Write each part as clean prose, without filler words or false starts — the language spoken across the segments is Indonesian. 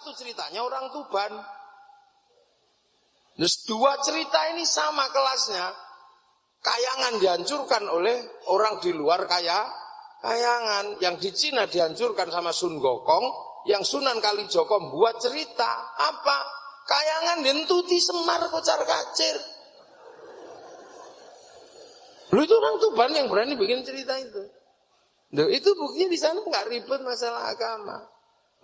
Itu ceritanya orang Tuban. Terus dua cerita ini sama kelasnya. Kayangan dihancurkan oleh orang di luar Kayangan. Yang di Cina dihancurkan sama Sun Gokong. Yang Sunan Kalijogo buat cerita. Apa? Kayangan dientuti Semar kocar kacir. Lu itu orang Tuban yang berani bikin cerita itu. Loh, itu buktinya di sana nggak ribet masalah agama.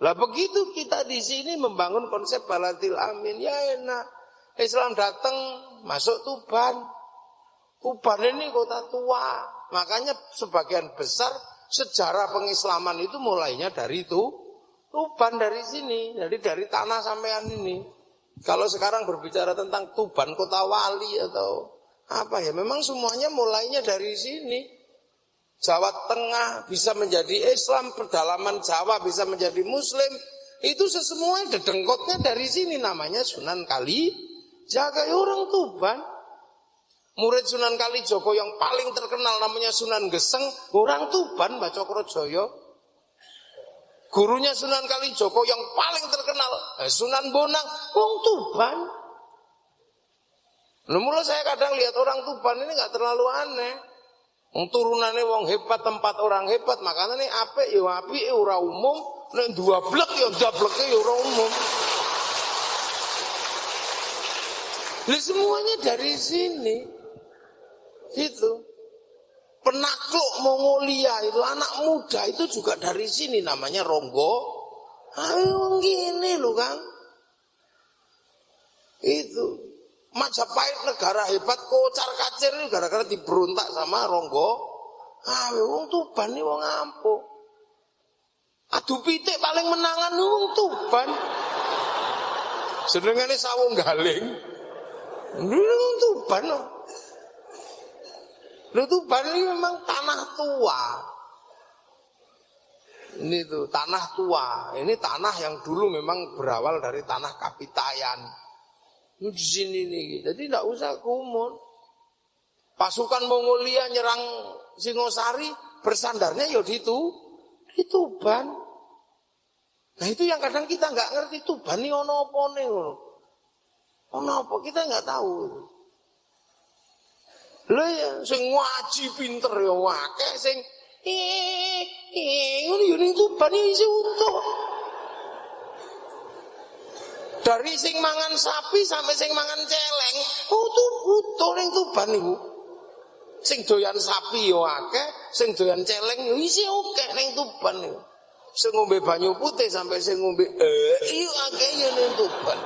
Lah begitu kita di sini membangun konsep Baladil Amin, ya enak. Islam datang masuk Tuban. Tuban ini kota tua. Makanya sebagian besar sejarah pengislaman itu mulainya dari itu Tuban, dari sini, dari tanah sampean ini. Kalau sekarang berbicara tentang Tuban kota wali atau apa ya, memang semuanya mulainya dari sini. Jawa Tengah bisa menjadi Islam, pedalaman Jawa bisa menjadi Muslim. Itu semuanya dedengkotnya dari sini, namanya Sunan Kalijaga, orang Tuban. Murid Sunan Kalijogo yang paling terkenal namanya Sunan Geseng, orang Tuban, Mbah Cokrojoyo. Gurunya Sunan Kalijogo yang paling terkenal Sunan Bonang, wong Tuban. Mulai saya kadang lihat orang Tuban ini nggak terlalu aneh. Turunannya wong hebat, tempat orang hebat, makanya nih apik ya apik ora umum, nek dua blek ya dableke ya ora umum. Ini semuanya dari sini. Itu. Penakluk Mongolia itu anak muda itu juga dari sini, namanya Ronggo. Ayo gini loh Kang. Itu. Majapahit negara hebat kocar kacir ini gara-gara diberontak sama Ronggo. Wong Tuban ini wong ampuh. Adu pitik paling menangan wong Tuban. Senengane sawung galing. Wong Tuban. Lho Tuban ini memang tanah tua. Ini tuh tanah tua. Ini tanah yang dulu memang berawal dari tanah Kapitayan. Di sini nih, jadi tidak usah kumur. Pasukan Mongolia nyerang Singosari, bersandarnya ya di Tuban. Nah itu yang kadang kita nggak ngerti, Tuban ini ono apa nih, ono apa kita nggak tahu. Lo ya, sing ngaji pinter ya wakeh, sing ini Tuban ini isi untuk. Dari sing mangan sapi sampai sing mangan celeng, utuh ning Tuban niku. Sing doyan sapi yo akeh, sing doyan celeng yo isi akeh ning Tuban niku. Sing ngombe banyu putih sampai sing ngombe iyo akeh yo ning Tuban.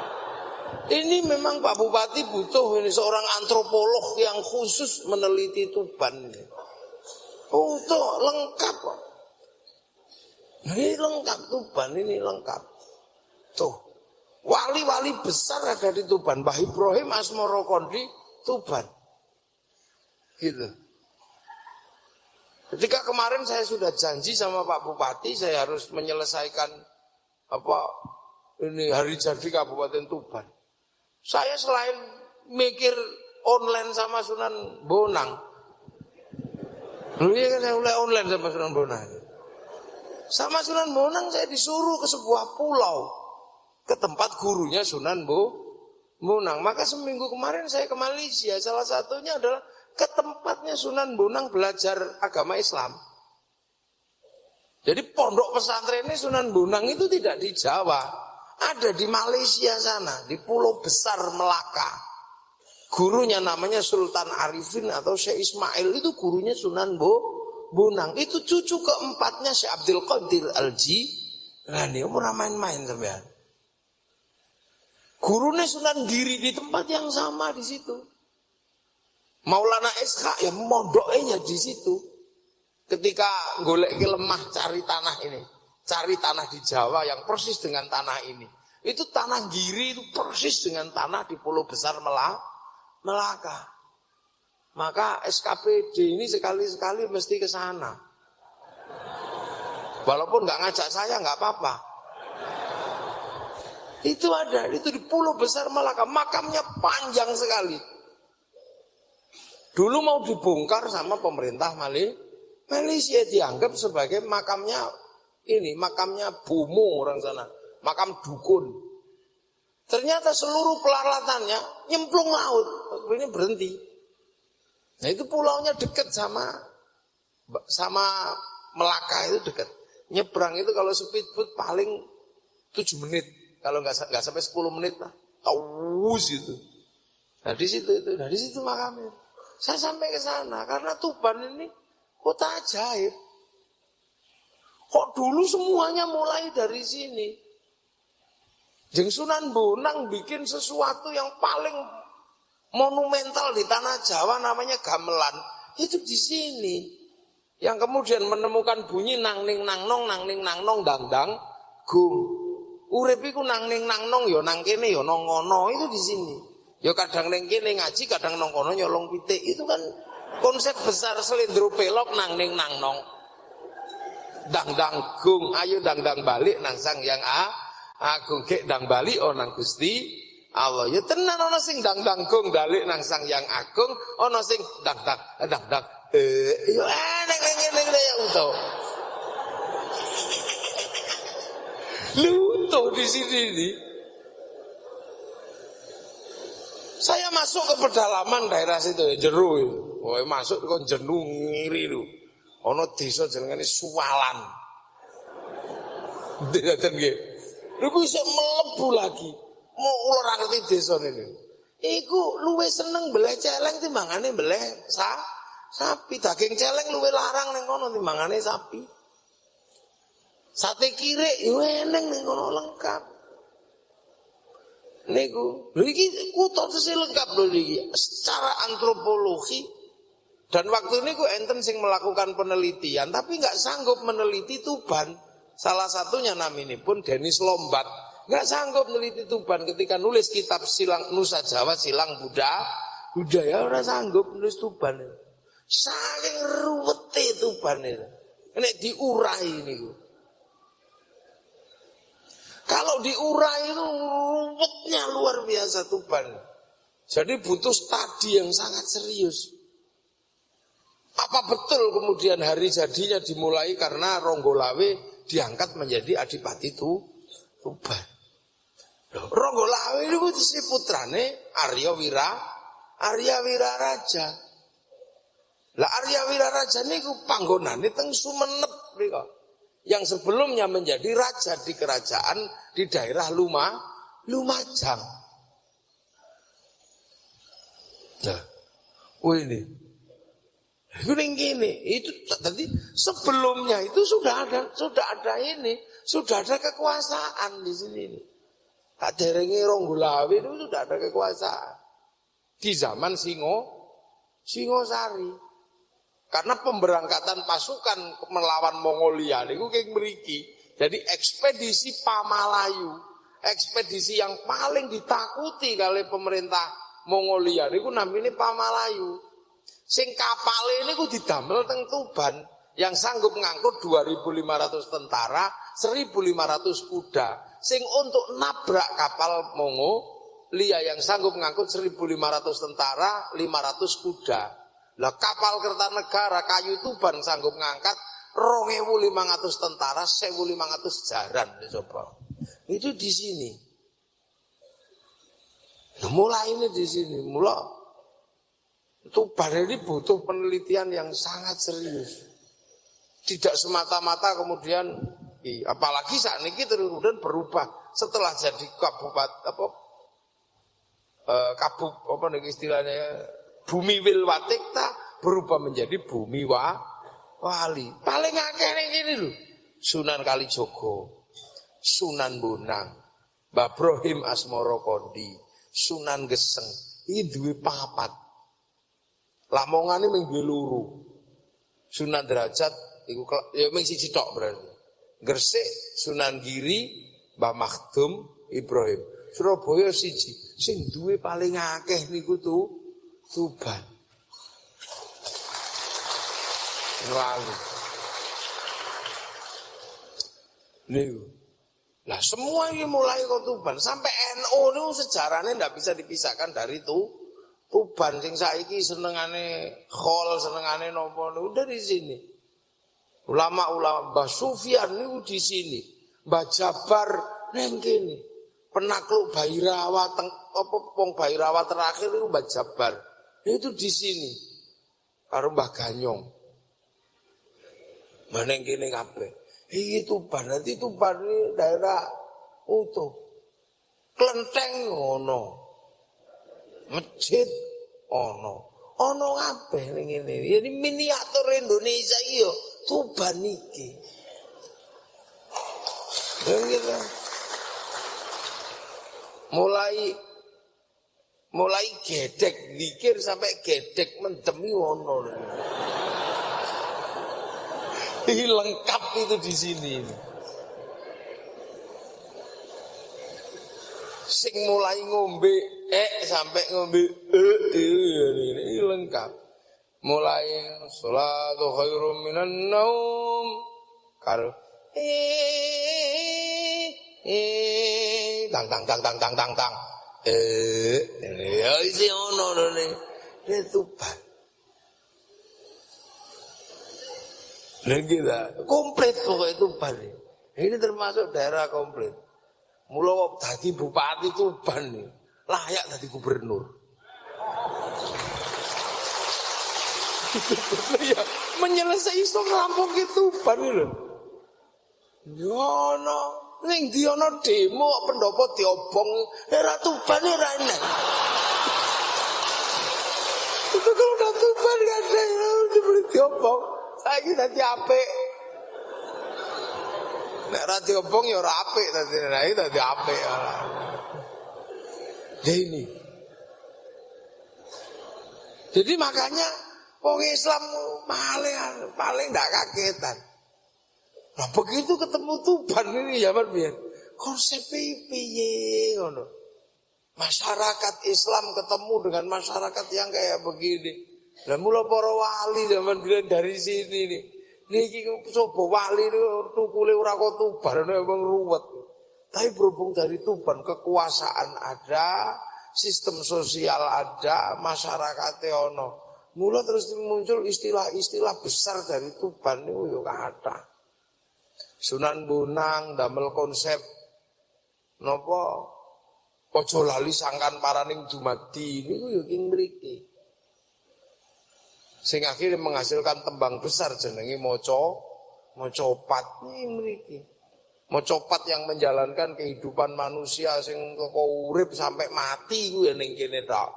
Ini memang Pak Bupati butuh ini seorang antropolog yang khusus meneliti Tuban ini. Utuh lengkap. Ini lengkap Tuban ini lengkap. Tuh. Wali-wali besar ada di Tuban. Mbah Ibrahim Asmoro Kondi Tuban. Gitu. Ketika kemarin saya sudah janji sama Pak Bupati, saya harus menyelesaikan ini hari jadi Kabupaten Tuban. Saya selain mikir online sama Sunan Bonang, iya kan saya mulai online sama Sunan Bonang. Sama Sunan Bonang saya disuruh ke sebuah pulau, ke tempat gurunya Sunan Bonang. Maka seminggu kemarin saya ke Malaysia. Salah satunya adalah ke tempatnya Sunan Bonang belajar agama Islam. Jadi pondok pesantrennya Sunan Bonang itu tidak di Jawa, ada di Malaysia sana, di Pulau Besar Melaka. Gurunya namanya Sultan Arifin atau Syekh Ismail, itu gurunya Sunan Bonang. Itu cucu keempatnya Syekh Abdul Qadir Al-Jilani. Ora main-main sampean. Gurunya Sunan Giri di tempat yang sama di situ. Maulana SK ya mondoknya di situ. Ketika golek lemah cari tanah ini, cari tanah di Jawa yang persis dengan tanah ini. Itu tanah Giri itu persis dengan tanah di Pulau Besar Melaka. Maka SKPD ini sekali-sekali mesti ke sana. Walaupun nggak ngajak saya nggak apa-apa. Itu ada, itu di Pulau Besar Melaka, makamnya panjang sekali. Dulu mau dibongkar sama pemerintah Malaysia, dianggap sebagai makamnya Bomo orang sana. makam dukun. Ternyata seluruh peralatannya nyemplung laut, ini berhenti. Nah itu pulaunya dekat sama Melaka itu dekat. Nyebrang itu kalau speedboat paling 7 menit, kalau nggak sampai 10 menit lah, taus itu. Nah di situ makamnya. Saya sampai ke sana karena Tuban ini kota ajaib. Kok dulu semuanya mulai dari sini. Jeng Sunan Bonang bikin sesuatu yang paling monumental di tanah Jawa namanya gamelan. Itu di sini. Yang kemudian menemukan bunyi nang ning nang nong dang dang gung. Urip iku nang ning nang nong ya nang kene ya nang ngono, itu di sini. Ya kadang ning kene ngaji, kadang nang kono nyolong pitik. Itu kan konsep besar Slendro Pelok nang ning nang nong. Dang dang gung, ayo dang dang balik nang Sang Yang Agung kek dang balik nang Gusti Allah. Ya tenan ana sing dang dang gung balik nang Sang Yang Agung, ana sing dang dang yo ning ya utuh. Lutuh di sini nih. Saya masuk ke pedalaman daerah situ ya, jero. Oh, masuk kok jenuh ngiri lu. Ana desa jenengane Suwalan. Ngoten nggih. Lha kok iso mlebu lagi. Mau ora ngerti desa ini. Iku luwe seneng beleh celeng timbangane beleh sapi. Daging celeng luwe larang ning kono timbangane sapi. Sate kirik yo eneng ning kono lengkap. Niku, lho iki kutha tesih lengkap lho iki secara antropologi. Dan waktu ini enten sing melakukan penelitian tapi nggak sanggup meneliti Tuban. Salah satunya namanya pun Dennis Lombat. Nggak sanggup meneliti Tuban ketika nulis kitab Silang Nusa Jawa Silang Budaya orang sanggup nulis Tuban. Saking ruwete Tuban itu. Nek diurai ini. Kalau diurai itu ruwetnya luar biasa Tuban. Jadi butuh studi yang sangat serius. Apa betul kemudian hari jadinya dimulai karena Ronggolawe diangkat menjadi Adipati Tuban. Ronggolawe itu si putrane Arya Wiraraja. Lah Arya Wiraraja niku panggonane teng Sumenep niku. Yang sebelumnya menjadi raja di kerajaan di daerah Lumajang. Nah, ini. Gini, itu tadi sebelumnya itu sudah ada kekuasaan di sini. Tak derenge Ronggolawe itu sudah ada kekuasaan di zaman Singosari. Karena pemberangkatan pasukan melawan Mongolia niku kayak mriki. Jadi ekspedisi Pamalayu, ekspedisi yang paling ditakuti oleh pemerintah Mongolia niku namanya Pamalayu. Sing kapal ini ku didamel teng Tuban yang sanggup ngangkut 2.500 tentara, 1.500 kuda. Sing untuk nabrak kapal Mongolia yang sanggup ngangkut 1.500 tentara, 500 kuda. Lah kapal Kertanegara kayu Tuban sanggup ngangkat 2.500 tentara, 1.500 jaran. Coba. Itu di sini. Nah, mulai ini di sini, mulai. Tuban ini butuh penelitian yang sangat serius. Tidak semata-mata kemudian, apalagi saat ini kemudian berubah setelah jadi istilahnya Bumi Wilwatikta berubah menjadi Bumi Wali. Paling akeh ini lho. Sunan Kalijogo, Sunan Bonang, Mbah Brohim Asmara Kondi, Sunan Geseng. Ini duwe papat. Lamongane ming duwe loro. Sunan Derajat iku ya ming siji tok berarti. Gresik Sunan Giri, Mbah Makhdum Ibrahim. Surabaya siji. Sing duwe paling akeh niku Tuban. Lalu. Niku. Lah semua ini mulai kok Tuban sampai NU niku sejarahnya ndak bisa dipisahkan dari Tuban sing saiki senengane khol, senengane nopo niku dari sini. Ulama-ulama Mbah Sufyan niku di sini. Mbah Jabar neng kene. Penakluk Bhairawa wong Bhairawa terakhir itu Mbah Jabar. Itu di sini. Karo Mbah Ganyong. Maneng kene kabeh. Iki Tuban, nanti Tuban ini daerah utuh. Klenteng ono. Masjid ono. Ono kabeh ning ngene. Jadi miniatur Indonesia iki yo Tuban iki. Gitu. Mulai gedek zikir sampai gedek mendemi ono. Ini lengkap itu di sini. Sing mulai ngombe sampai ngombe ini lengkap. Mulai sholatu khairum minan naum karo tang ya isi ono ne Tuban. Lagi komplit pokoknya Tuban. Ini termasuk daerah komplit. Mula dadi bupati Tuban nih, layak dadi gubernur. Ya, menyelesaikan iso ngerampung ke Tuban lho. Yono, ning ndi ana demo pendopo diobong, era Tuban era enak. Itu kalau udah Tuban gak ada yang dibeli diobong. Saiki dadi apik. Nek ra diobong ya ora apik dadi nek dadi apik. Ini. Jadi makanya wong Islam paling ndak kagetan. Nah begitu ketemu Tuban ini zaman biyen konsep piye ngono. Masyarakat Islam ketemu dengan masyarakat yang kayak begini. Lah mula para wali zaman biyen dari sini nih. Niki coba wali tukule ora kok Tuban emang ruwet. Tapi berhubung dari Tuban kekuasaan ada, sistem sosial ada, masyarakatnya ono. Mula terus muncul istilah-istilah besar dari Tuban niku yo kathah. Sunan Bonang damel konsep napa aja lali sangkan paraning dumadi niku yo king mriki. Sing akhirnya menghasilkan tembang besar jenenge mocopat ning mriki. Mocopat yang menjalankan kehidupan manusia sing kok urip sampai mati ku ya ning kene tok.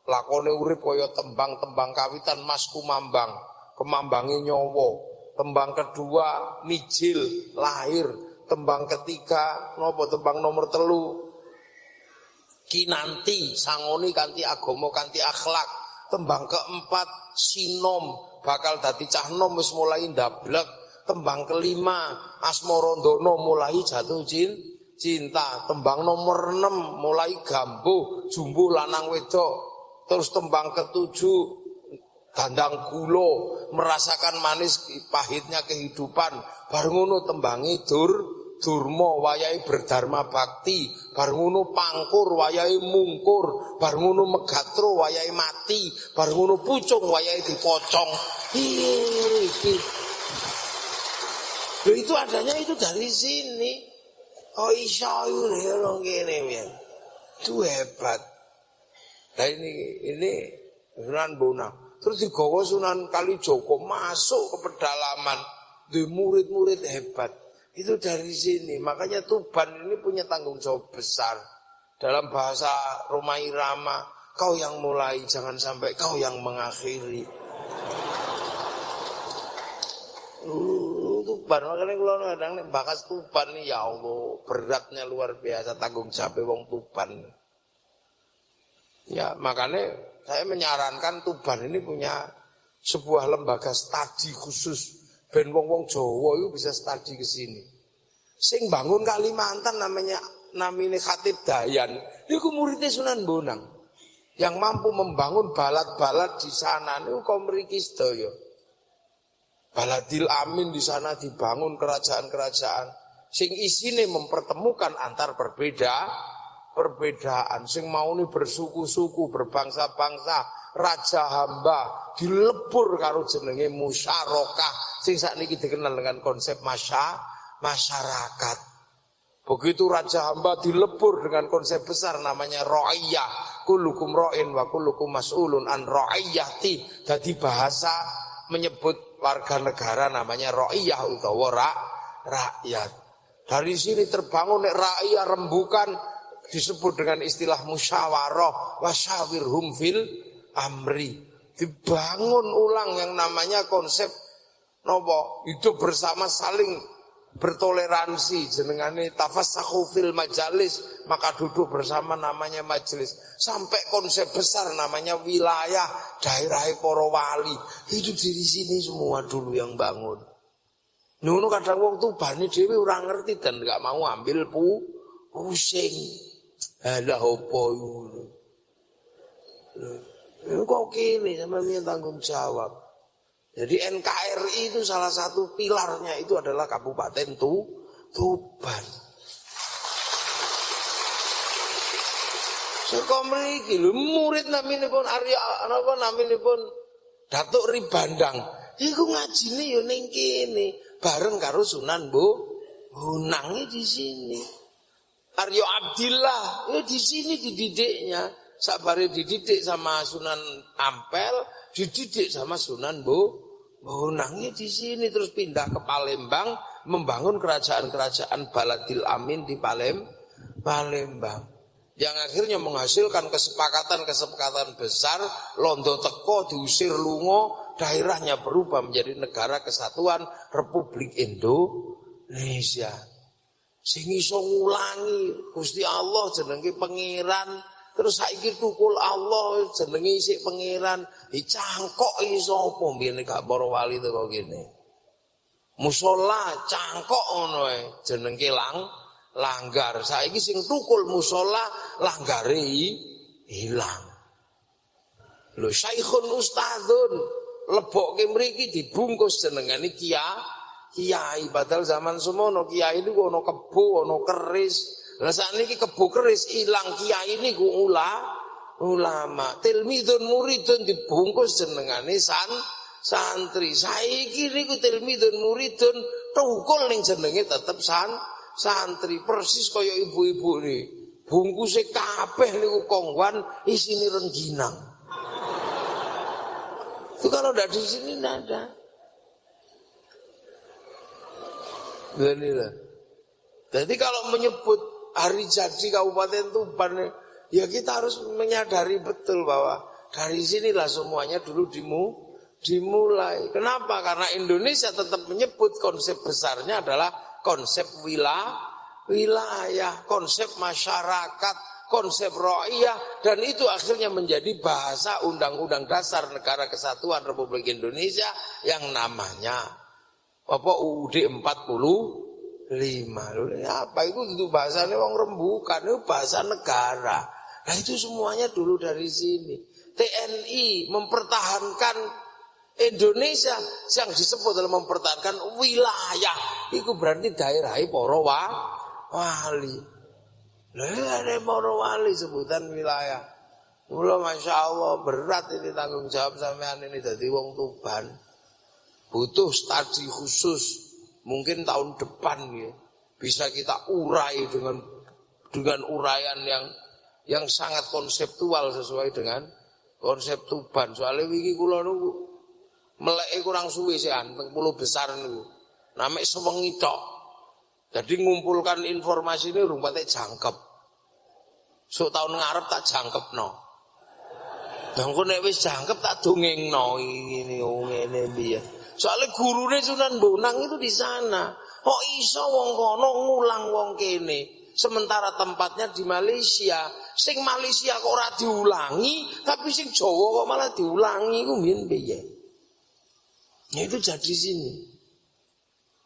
Lakone urip kaya tembang-tembang kawitan Mas Kumambang, kemambange nyawa. Tembang kedua Mijil lahir, tembang ketiga napa tembang nomor 3 Kinanti sangoni kanthi agama kanthi akhlak. Tembang keempat Sinom bakal dadi cah nom wis mulai ndablek. Tembang kelima Asmarandono mulai jatuh cinta. Tembang nomor 6 mulai gambuh jumbuh lanang wedok. Terus tembang ketujuh Dandang Gulo merasakan manis pahitnya kehidupan. Bar ngono tembangi Durma wayahe berdharma bakti. Bar ngono Pangkur wayahe mungkur. Bar ngono Megatro wayahe mati. Bar ngono Pucung wayahe dipocong. Iki. Loh itu adanya itu dari sini. Oh isya yo ngene ya. Itu hebat. Nah ini Sunan Bonang. Terus digawa Sunan Kalijaga masuk ke pedalaman. Di murid-murid hebat. Itu dari sini. Makanya Tuban ini punya tanggung jawab besar. Dalam bahasa Roma Irama, kau yang mulai, jangan sampai kau yang mengakhiri. Tuban, makanya kalau kadang bakas Tuban nih, ya Allah, beratnya luar biasa tanggung jawab wong Tuban. Ya, makanya saya menyarankan Tuban ini punya sebuah lembaga studi khusus. Ben wong-wong Jawa itu bisa studi ke sini. Sing bangun Kalimantan namanya Khatib Dayan. Niku muridnya Sunan Bonang. Yang mampu membangun balad-balad di sana niku kok mriki sedaya. Baladil Amin di sana dibangun kerajaan-kerajaan sing isine mempertemukan antar perbedaan sing mauni bersuku-suku, berbangsa-bangsa, raja hamba dilebur karo jenenge musyarakah sing sakniki dikenal dengan konsep masyarakat. Begitu raja hamba dilebur dengan konsep besar namanya ra'iyah. Kullukum ra'in wa kullukum mas'ulun an ra'iyati. Jadi bahasa menyebut warga negara namanya ra'iyah utawa rakyat. Dari sini terbangun ra'iyah rembukan disebut dengan istilah musyawarah wasyawirhum fil amri. Dibangun ulang yang namanya konsep nopo hidup bersama saling bertoleransi jenengane tafassahu fil majalis, maka duduk bersama namanya majelis. Sampai konsep besar namanya wilayah daerah para wali. Itu dari sini semua dulu yang bangun. Nuno kadang wong tubane dhewe ora ngerti dan enggak mau ambil pusing. Lah opo iku. Kok kene sampe tanggung jawab. Jadi NKRI itu salah satu pilarnya itu adalah Kabupaten Tuban. Saka mriki lho murid naminipun Arya napa naminipun Datuk Ribandang. Iku ngajine ya ning kene bareng karo Sunan Bonang di sini. Arya Abdillah ya di sini dididiknya. Sabare dididik sama Sunan Ampel, dididik sama Sunan Bonangnya di sini, terus pindah ke Palembang membangun kerajaan-kerajaan Baladil Amin di Palembang yang akhirnya menghasilkan kesepakatan besar. Londo teko diusir lunga, daerahnya berubah menjadi Negara Kesatuan Republik Indonesia. Sing iso ngulangi Gusti Allah jenenge pangeran. Terus saiki tukul Allah jenenge isih pangeran, dicangkok iso apa mbiyene gak para wali teko kene. Musala cangkok ngono ae jenenge langgar. Saiki sing tukul musala langgare ilang. Lho Saikhun Ustadzun lebokke mriki dibungkus jenengane kiai. Padahal zaman semono kiai niku ana kebo, ana keris. Lah sakniki kebo keris ilang, kiai niku ulama. Tilmidun muridun dibungkus jenengane santri. Saiki niku tilmidun muridun tukul ning jenenge tetep santri. Persis kaya ibu-ibu ni. Bungkuse kabeh niku kongwan isine rengginang. Itu kalau ndak di sini ndak ada. Beginilah. Jadi kalau menyebut hari jadi Kabupaten Tuban, ya kita harus menyadari betul bahwa dari sinilah semuanya dulu dimulai. Kenapa? Karena Indonesia tetap menyebut konsep besarnya adalah konsep wilayah, konsep masyarakat, konsep ra'iyah, dan itu akhirnya menjadi bahasa Undang-Undang Dasar Negara Kesatuan Republik Indonesia yang namanya UUD 45. Apa itu bahasanya wong rembukan, itu bahasa negara. Nah itu semuanya dulu dari sini. TNI mempertahankan Indonesia yang disebut dalam mempertahankan wilayah. Itu berarti daerah para wali. Lah ada para wali sebutan wilayah. Mula Masya Allah berat ini tanggung jawab sampean ini dadi wong Tuban. Butuh studi khusus. Mungkin tahun depan ya, bisa kita urai dengan uraian yang sangat konseptual sesuai dengan konsep Tuban. Soalnya wingi kula niku meleke kurang suwe sean teng Pulau Besar niku. Name sewengi tok. Jadi ngumpulkan informasi ini urung patek jangkep. Sok tahun ngarep tak jangkepno. Lah engko nek wis jangkep tak dongengno ngene piye. Soalnya gurune Sunan Bonang itu di sana. Kok iso wong kono ngulang wong kene. Sementara tempatnya di Malaysia. Sing Malaysia kok ora diulangi, tapi sing Jawa kok malah diulangi. Ku mbiyen piye? Ya itu jadi sini.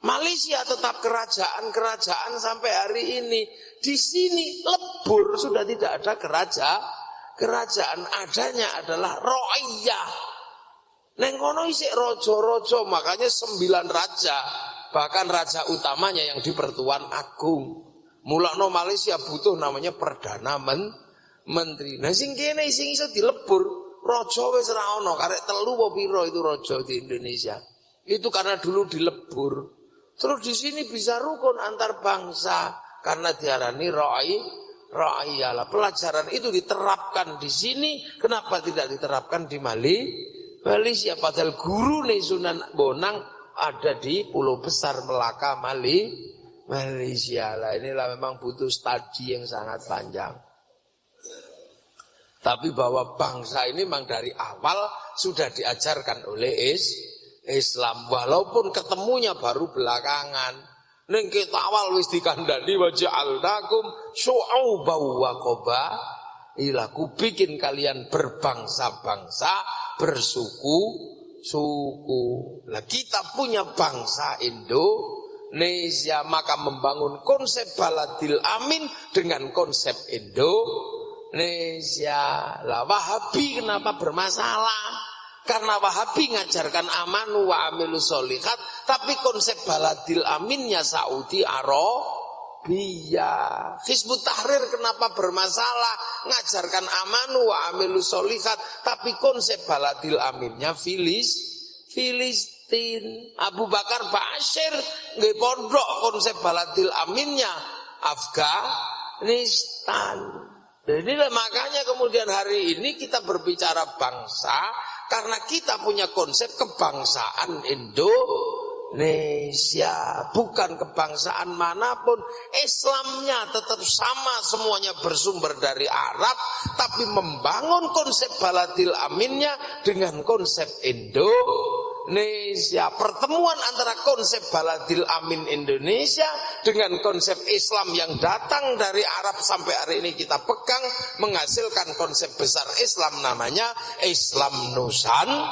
Malaysia tetap kerajaan sampai hari ini. Di sini lebur sudah tidak ada kerajaan. Adanya adalah ra'iyah. Neng kono isik raja-raja, makanya 9 raja. Bahkan raja utamanya yang di Pertuan Agung. Mulakno Malaysia butuh namanya Perdana Menteri. Nah sing kene sing iso dilebur, raja wis ora ana, karek 3 apa pira itu raja di Indonesia. Itu karena dulu dilebur. Terus di sini bisa rukun antar bangsa, karena diarani ra'iyalah. Pelajaran itu diterapkan di sini, kenapa tidak diterapkan di Malaysia? Padahal guru nih Sunan Bonang ada di Pulau Besar Melaka, Malaysia lah. Inilah memang butuh studi yang sangat panjang. Tapi bahwa bangsa ini memang dari awal sudah diajarkan oleh Islam. Walaupun ketemunya baru belakangan. Ning kita awal wis dikandani wa ja'alnakum syu'uban wa qabaila. Ku bikin kalian berbangsa-bangsa, bersuku-suku. Lah kita punya bangsa Indonesia, maka membangun konsep baladil amin dengan konsep Indonesia. Lah Wahabi kenapa bermasalah? Karena Wahabi ngajarkan amanu wa amilus sholihat, tapi konsep baladil aminnya Saudi Arabia. Hizbut Tahrir kenapa bermasalah? Ngajarkan amanu wa amilus sholihat, tapi konsep baladil aminnya Filistin. Abu Bakar Bashir nggih pondok konsep baladil aminnya Afghanistan. Jadi makanya kemudian hari ini kita berbicara bangsa karena kita punya konsep kebangsaan Indonesia, bukan kebangsaan manapun. Islamnya tetap sama, semuanya bersumber dari Arab, tapi membangun konsep baladil aminnya dengan konsep Indonesia. Pertemuan antara konsep baladil amin Indonesia dengan konsep Islam yang datang dari Arab sampai hari ini kita pegang menghasilkan konsep besar Islam namanya Islam Nusantara.